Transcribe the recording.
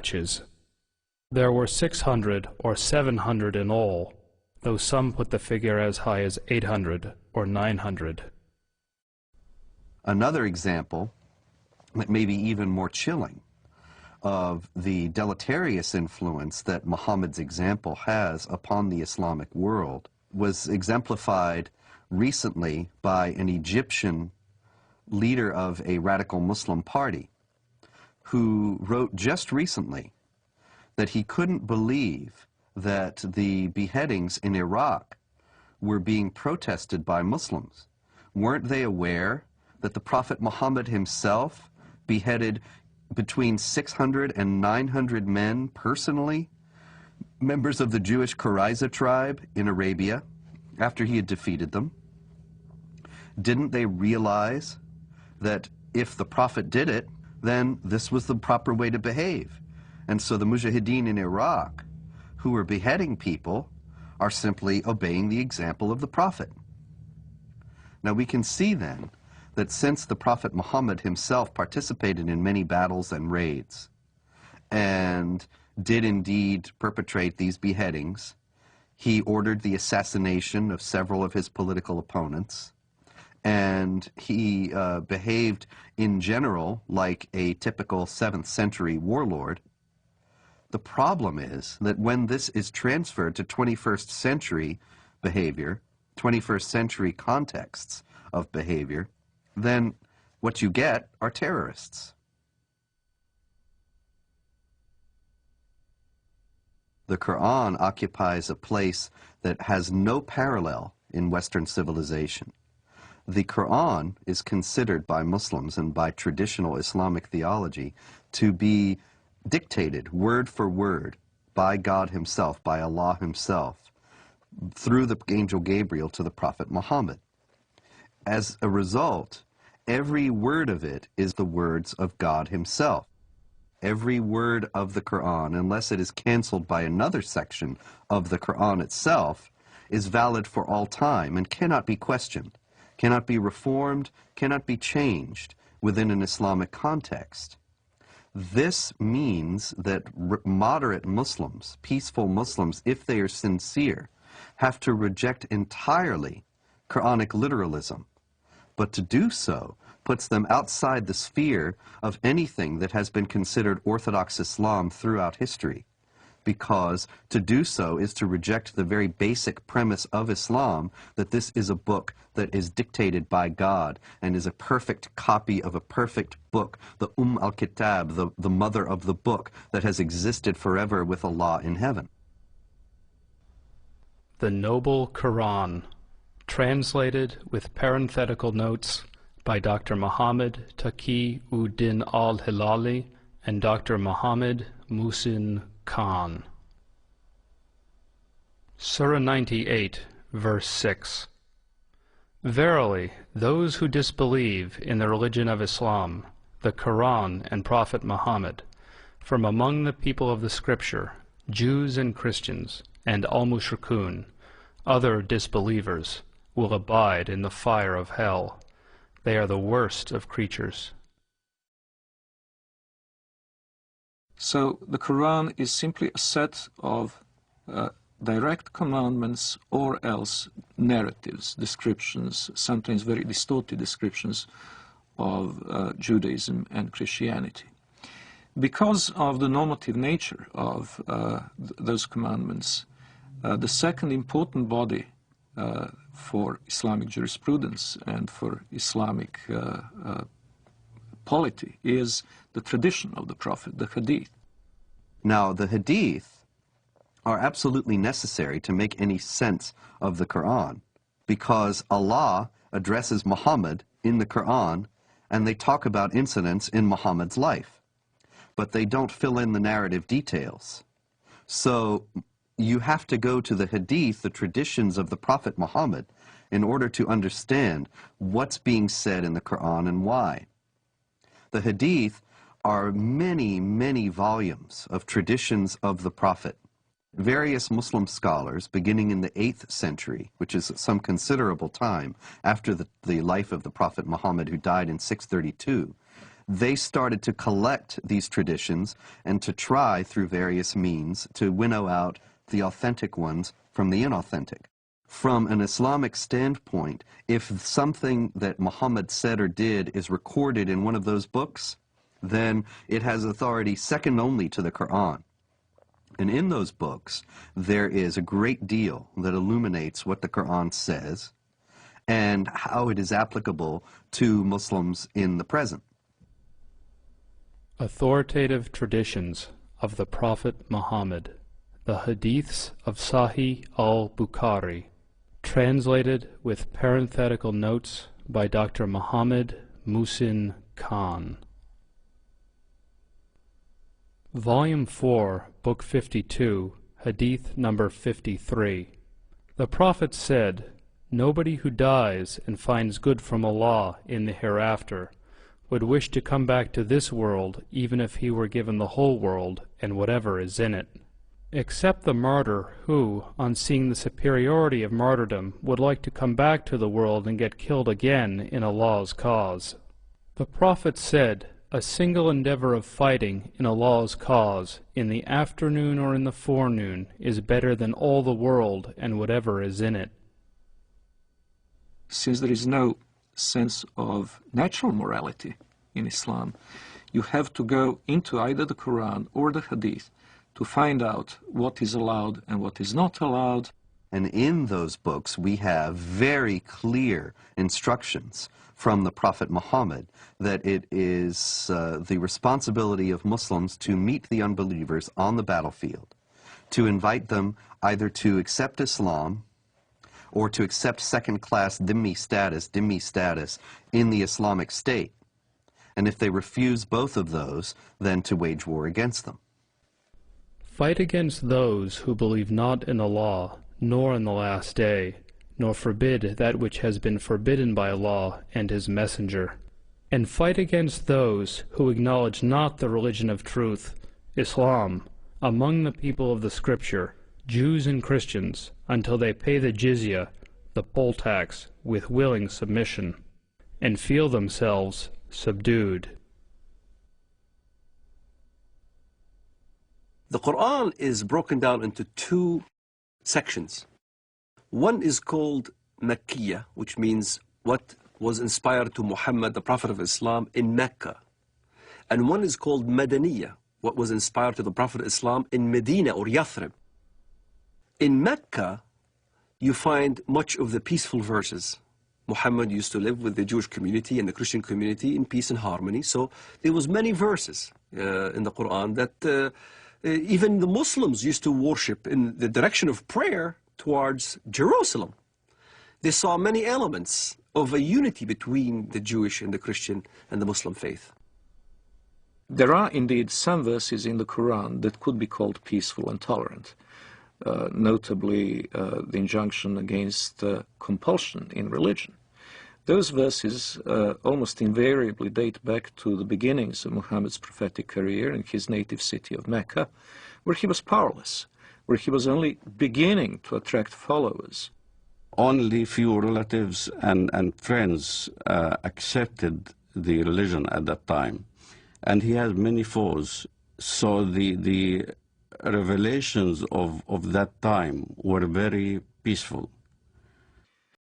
batches. There were 600 or 700 in all, though some put the figure as high as 800 or 900. Another example, that may be even more chilling, of the deleterious influence that Muhammad's example has upon the Islamic world was exemplified recently by an Egyptian leader of a radical Muslim party who wrote just recently that he couldn't believe that the beheadings in Iraq were being protested by Muslims. Weren't they aware that the Prophet Muhammad himself beheaded between 600 and 900 men personally, members of the Jewish Qurayza tribe in Arabia, after he had defeated them? Didn't they realize that if the Prophet did it, then this was the proper way to behave? And so the Mujahideen in Iraq, who were beheading people, are simply obeying the example of the Prophet. Now we can see then that since the Prophet Muhammad himself participated in many battles and raids, and did indeed perpetrate these beheadings, he ordered the assassination of several of his political opponents, and he behaved in general like a typical 7th century warlord. The problem is that when this is transferred to 21st century behavior, 21st century contexts of behavior, then what you get are terrorists. The Quran occupies a place that has no parallel in Western civilization. The Quran is considered by Muslims and by traditional Islamic theology to be dictated word for word by God himself, by Allah himself, through the angel Gabriel to the Prophet Muhammad. As a result, every word of it is the words of God himself. Every word of the Quran, unless it is canceled by another section of the Quran itself, is valid for all time and cannot be questioned, cannot be reformed, cannot be changed within an Islamic context. This means that moderate Muslims, peaceful Muslims, if they are sincere, have to reject entirely Quranic literalism. But to do so puts them outside the sphere of anything that has been considered Orthodox Islam throughout history, because to do so is to reject the very basic premise of Islam, that this is a book that is dictated by God and is a perfect copy of a perfect book, the al-Kitab, the mother of the book that has existed forever with Allah in heaven. The Noble Quran, translated with parenthetical notes by Dr. Muhammad Taqi-ud-Din al-Hilali and Dr. Muhammad Muhsin Khan. Surah 98, verse 6. Verily, those who disbelieve in the religion of Islam, the Quran and Prophet Muhammad, from among the people of the Scripture, Jews and Christians, and al-Mushrikun, other disbelievers, will abide in the fire of hell. They are the worst of creatures. So the Quran is simply a set of direct commandments or else narratives, descriptions, sometimes very distorted descriptions of Judaism and Christianity. Because of the normative nature of those commandments, the second important body for Islamic jurisprudence and for Islamic polity is the tradition of the Prophet, the Hadith. Now, the Hadith are absolutely necessary to make any sense of the Quran, because Allah addresses Muhammad in the Quran and they talk about incidents in Muhammad's life, but they don't fill in the narrative details. So you have to go to the Hadith, the traditions of the Prophet Muhammad, in order to understand what's being said in the Quran and why. The Hadith are many, many volumes of traditions of the Prophet. Various Muslim scholars, beginning in the 8th century, which is some considerable time after the life of the Prophet Muhammad, who died in 632, they started to collect these traditions and to try, through various means, to winnow out the authentic ones from the inauthentic. From an Islamic standpoint, if something that Muhammad said or did is recorded in one of those books, then it has authority second only to the Quran. And in those books, there is a great deal that illuminates what the Quran says and how it is applicable to Muslims in the present. Authoritative traditions of the Prophet Muhammad, the Hadiths of Sahih al-Bukhari, translated with parenthetical notes by Dr. Muhammad Muhsin Khan. Volume 4, Book 52, Hadith number 53. The Prophet said, "Nobody who dies and finds good from Allah in the hereafter would wish to come back to this world even if he were given the whole world and whatever is in it, except the martyr who, on seeing the superiority of martyrdom, would like to come back to the world and get killed again in Allah's cause." The Prophet said, "A single endeavor of fighting in Allah's cause in the afternoon or in the forenoon is better than all the world and whatever is in it." Since there is no sense of natural morality in Islam, you have to go into either the Quran or the Hadith to find out what is allowed and what is not allowed. And in those books we have very clear instructions from the Prophet Muhammad that it is the responsibility of Muslims to meet the unbelievers on the battlefield, to invite them either to accept Islam or to accept second-class dhimmi status in the Islamic State. And if they refuse both of those, then to wage war against them. Fight against those who believe not in Allah, nor in the last day, nor forbid that which has been forbidden by Allah and His Messenger. And fight against those who acknowledge not the religion of truth, Islam, among the people of the Scripture, Jews and Christians, until they pay the jizya, the poll tax, with willing submission, and feel themselves subdued. The Quran is broken down into two sections. One is called Makkiyah, which means what was inspired to Muhammad, the Prophet of Islam, in Mecca. And one is called Madaniyah, what was inspired to the Prophet of Islam in Medina or Yathrib. In Mecca, you find much of the peaceful verses. Muhammad used to live with the Jewish community and the Christian community in peace and harmony. So there was many verses in the Quran that even the Muslims used to worship in the direction of prayer towards Jerusalem. They saw many elements of a unity between the Jewish and the Christian and the Muslim faith. There are indeed some verses in the Quran that could be called peaceful and tolerant. Notably the injunction against compulsion in religion. Those verses almost invariably date back to the beginnings of Muhammad's prophetic career in his native city of Mecca, where he was powerless, where he was only beginning to attract followers. Only few relatives and friends accepted the religion at that time, and he had many foes. So the revelations of that time were very peaceful.